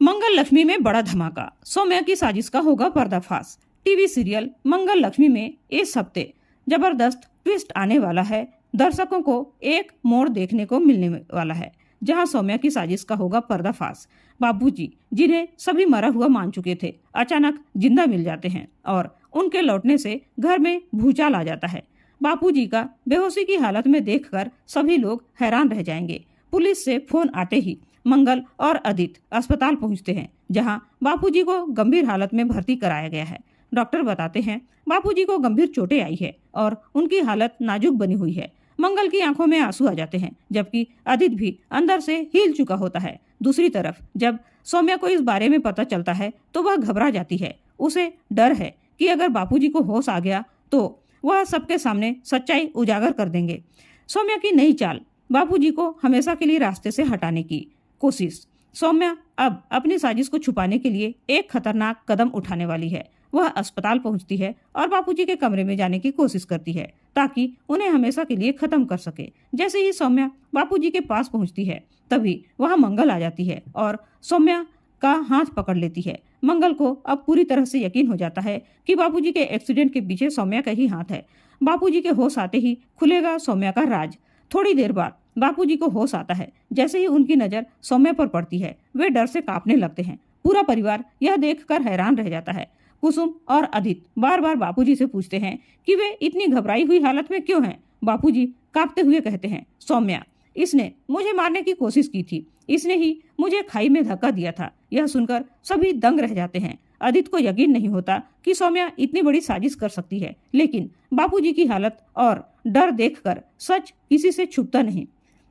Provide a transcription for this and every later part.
मंगल लक्ष्मी में बड़ा धमाका, सौम्या की साजिश का होगा पर्दाफाश। टीवी सीरियल मंगल लक्ष्मी में इस हफ्ते जबरदस्त ट्विस्ट आने वाला है। दर्शकों को एक मोड़ देखने को मिलने वाला है जहां सौम्या की साजिश का होगा पर्दाफाश। बाबूजी, जिन्हें सभी मरा हुआ मान चुके थे, अचानक जिंदा मिल जाते हैं और उनके लौटने से घर में भूचाल आ जाता है। बापूजी का बेहोशी की हालत में देखकर सभी लोग हैरान रह जाएंगे। पुलिस से फोन आते ही मंगल और अदित अस्पताल पहुंचते हैं जहां बापूजी को गंभीर हालत में भर्ती कराया गया है। डॉक्टर बताते हैं बापूजी को गंभीर चोटें आई है और उनकी हालत नाजुक बनी हुई है। मंगल की आंखों में आंसू आ जाते हैं जबकि अदित भी अंदर से हिल चुका होता है। दूसरी तरफ जब सौम्या को इस बारे में पता चलता है तो वह घबरा जाती है। उसे डर है कि अगर बापूजी को होश आ गया तो वह सबके सामने सच्चाई उजागर कर देंगे। सौम्या की नई चाल, बापूजी को हमेशा के लिए रास्ते से हटाने की कोशिश। सौम्या अब अपनी साजिश को छुपाने के लिए एक खतरनाक कदम उठाने वाली है। वह अस्पताल पहुंचती है और बापूजी के कमरे में जाने की कोशिश करती है ताकि उन्हें हमेशा के लिए खत्म कर सके। जैसे ही सौम्या बापूजी के पास पहुंचती है तभी वहां मंगल आ जाती है और सौम्या का हाथ पकड़ लेती है। मंगल को अब पूरी तरह से यकीन हो जाता है कि बापूजी के एक्सीडेंट के पीछे सौम्या का ही हाथ है। बापूजी के होश आते ही खुलेगा सौम्या का राज। थोड़ी देर बाद बापूजी को होश आता है। जैसे ही उनकी नजर सौम्या पर पड़ती है वे डर से कांपने लगते हैं। पूरा परिवार यह देखकर हैरान रह जाता है। कुसुम और अदित बार बार बापूजी से पूछते हैं कि वे इतनी घबराई हुई हालत में क्यों हैं। बापूजी कांपते हुए कहते हैं, सौम्या, इसने मुझे मारने की कोशिश की थी, इसने ही मुझे खाई में धक्का दिया था। यह सुनकर सभी दंग रह जाते हैं। अदित को यकीन नहीं होता कि सौम्या इतनी बड़ी साजिश कर सकती है, लेकिन बापूजी की हालत और डर देखकर सच किसी से छुपता नहीं।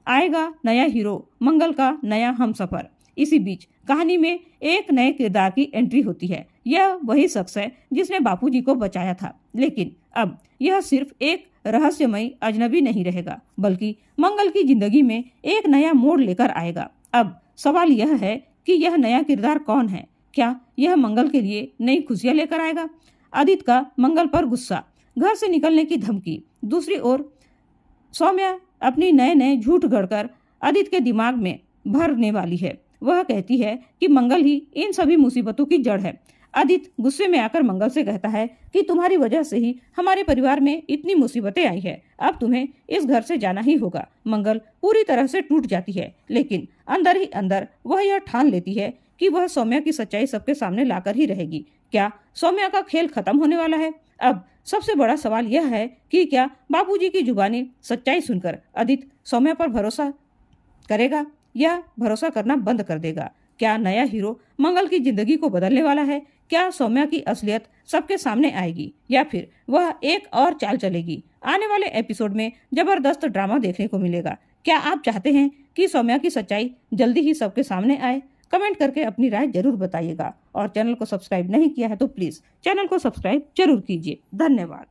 आएगा नया हीरो, मंगल का नया हमसफर। इसी बीच कहानी में एक नए किरदार की एंट्री होती है। यह वही शख्स है जिसने बापूजी को बचाया था, लेकिन अब यह सिर्फ एक रहस्यमयी अजनबी नहीं रहेगा बल्कि मंगल की जिंदगी में एक नया मोड़ लेकर आएगा। अब सवाल यह है कि यह नया किरदार कौन है? क्या यह मंगल के लिए नई खुशियां लेकर आएगा? अदित का मंगल पर गुस्सा, घर से निकलने की धमकी। दूसरी ओर सौम्या अपनी नए नए झूठ गढ़कर अदित के दिमाग में भरने वाली है। वह कहती है कि मंगल ही इन सभी मुसीबतों की जड़ है। अदित गुस्से में आकर मंगल से कहता है कि तुम्हारी वजह से ही हमारे परिवार में इतनी मुसीबतें आई है, अब तुम्हें इस घर से जाना ही होगा। मंगल पूरी तरह से टूट जाती है, लेकिन अंदर ही अंदर वह यह ठान लेती है कि वह सौम्या की सच्चाई सबके सामने लाकर ही रहेगी। क्या सौम्या का खेल खत्म होने वाला है? अब सबसे बड़ा सवाल यह है कि क्या बापूजी की जुबानी सच्चाई सुनकर अदित सौम्या पर भरोसा करेगा या भरोसा करना बंद कर देगा? क्या नया हीरो मंगल की जिंदगी को बदलने वाला है? क्या सौम्या की असलियत सबके सामने आएगी या फिर वह एक और चाल चलेगी? आने वाले एपिसोड में जबरदस्त ड्रामा देखने को मिलेगा। क्या आप चाहते हैं कि सौम्या की सच्चाई जल्दी ही सबके सामने आए? कमेंट करके अपनी राय जरूर बताइएगा और चैनल को सब्सक्राइब नहीं किया है तो प्लीज चैनल को सब्सक्राइब जरूर कीजिए। धन्यवाद।